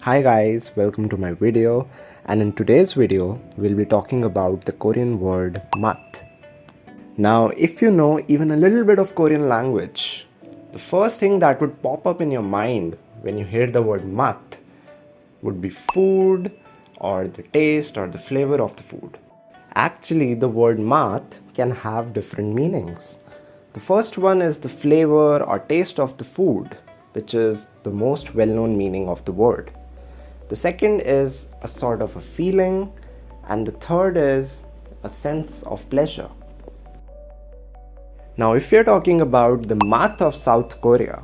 Hi guys, welcome to my video, and in today's video we'll be talking about the Korean word mat. Now if you know even a little bit of Korean language, the first thing that would pop up in your mind when you hear the word mat would be food or the taste or the flavor of the food. Actually, the word mat can have different meanings. The first one is the flavor or taste of the food, which is the most well-known meaning of the word. The second is a sort of a feeling, and the third is a sense of pleasure. Now, if you're talking about the math of South Korea,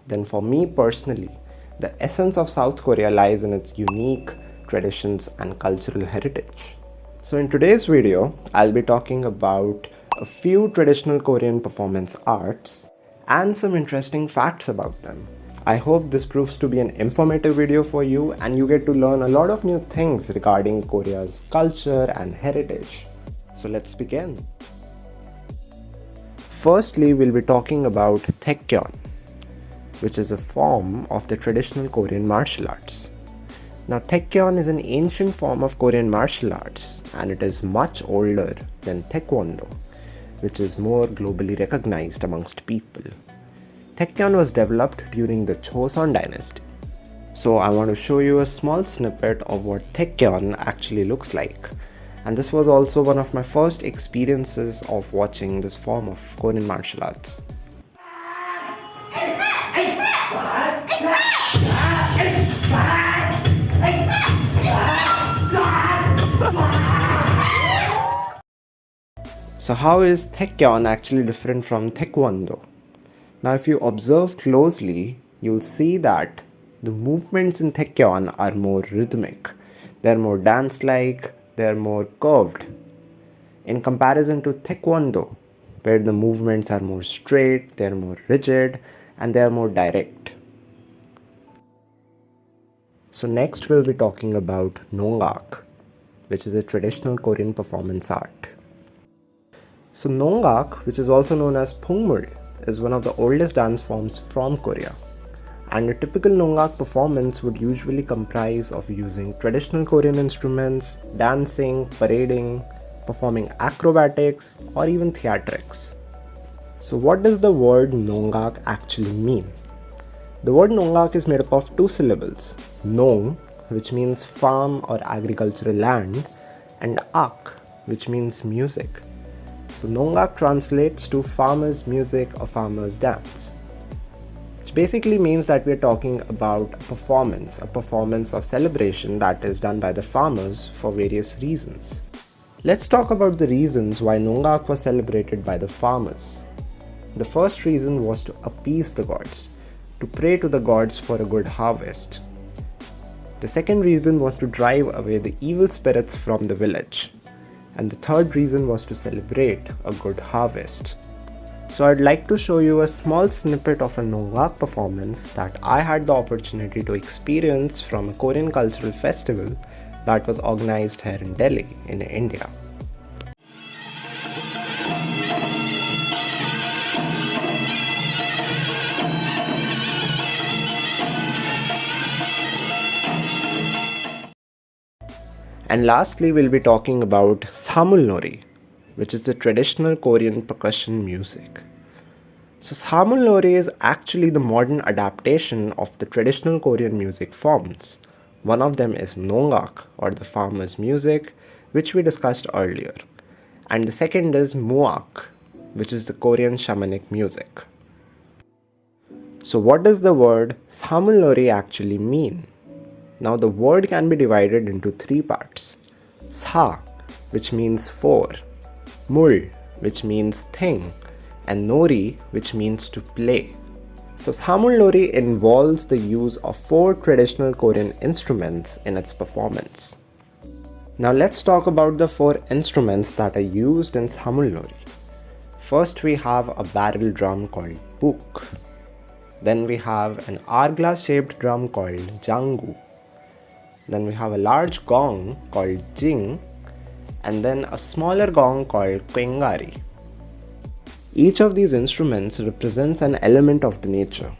then for me personally, the essence of South Korea lies in its unique traditions and cultural heritage. So in today's video, I'll be talking about a few traditional Korean performance arts and some interesting facts about them. I hope this proves to be an informative video for you and you get to learn a lot of new things regarding Korea's culture and heritage. So let's begin. Firstly, we'll be talking about Taekyeon, which is a form of the traditional Korean martial arts. Now, Taekyeon is an ancient form of Korean martial arts and it is much older than Taekwondo, which is more globally recognized amongst people. Taekyeon was developed during the Joseon dynasty. So I want to show you a small snippet of what Taekyeon actually looks like. And this was also one of my first experiences of watching this form of Korean martial arts. So how is Taekyeon actually different from Taekwondo? Now if you observe closely, you'll see that the movements in Taekyeon are more rhythmic. They're more dance-like, they're more curved. In comparison to Taekwondo, where the movements are more straight, they're more rigid, and they're more direct. So next we'll be talking about Nongak, which is a traditional Korean performance art. So Nongak, which is also known as Pungmul, is one of the oldest dance forms from Korea. And a typical Nongak performance would usually comprise of using traditional Korean instruments, dancing, parading, performing acrobatics, or even theatrics. So what does the word Nongak actually mean? The word Nongak is made up of two syllables, Nong, which means farm or agricultural land, and Ak, which means music. So Nongak translates to farmer's music or farmer's dance. Which basically means that we're talking about a performance of celebration that is done by the farmers for various reasons. Let's talk about the reasons why Nongak was celebrated by the farmers. The first reason was to appease the gods, to pray to the gods for a good harvest. The second reason was to drive away the evil spirits from the village. And the third reason was to celebrate a good harvest. So I'd like to show you a small snippet of a Nongak performance that I had the opportunity to experience from a Korean cultural festival that was organized here in Delhi, in India. And lastly, we'll be talking about Samulnori, which is the traditional Korean percussion music. So Samulnori is actually the modern adaptation of the traditional Korean music forms. One of them is Nongak, or the farmer's music, which we discussed earlier. And the second is Muak, which is the Korean shamanic music. So what does the word Samulnori actually mean? Now the word can be divided into three parts. Sa, which means for, Mul, which means thing, and Nori, which means to play. So Samulnori involves the use of 4 traditional Korean instruments in its performance. Now let's talk about the 4 instruments that are used in Samulnori. First we have a barrel drum called Buk. Then we have an hourglass shaped drum called Jangu. Then we have a large gong called Jing, and then a smaller gong called Kwengari. Each of these instruments represents an element of the nature.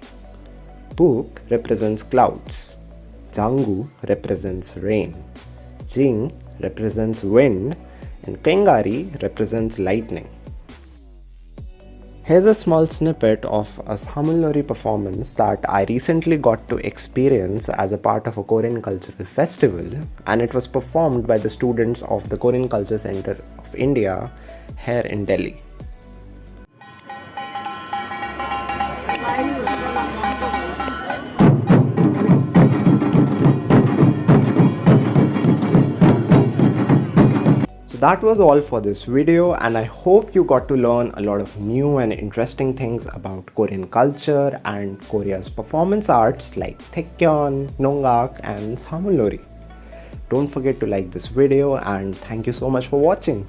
Buk represents clouds, Jangu represents rain, Jing represents wind, and Kengari represents lightning. Here's a small snippet of a Samulnori performance that I recently got to experience as a part of a Korean cultural festival, and it was performed by the students of the Korean Culture Center of India here in Delhi. So that was all for this video, and I hope you got to learn a lot of new and interesting things about Korean culture and Korea's performance arts like Taekyeon, Nongak and Samulnori. Don't forget to like this video, and thank you so much for watching.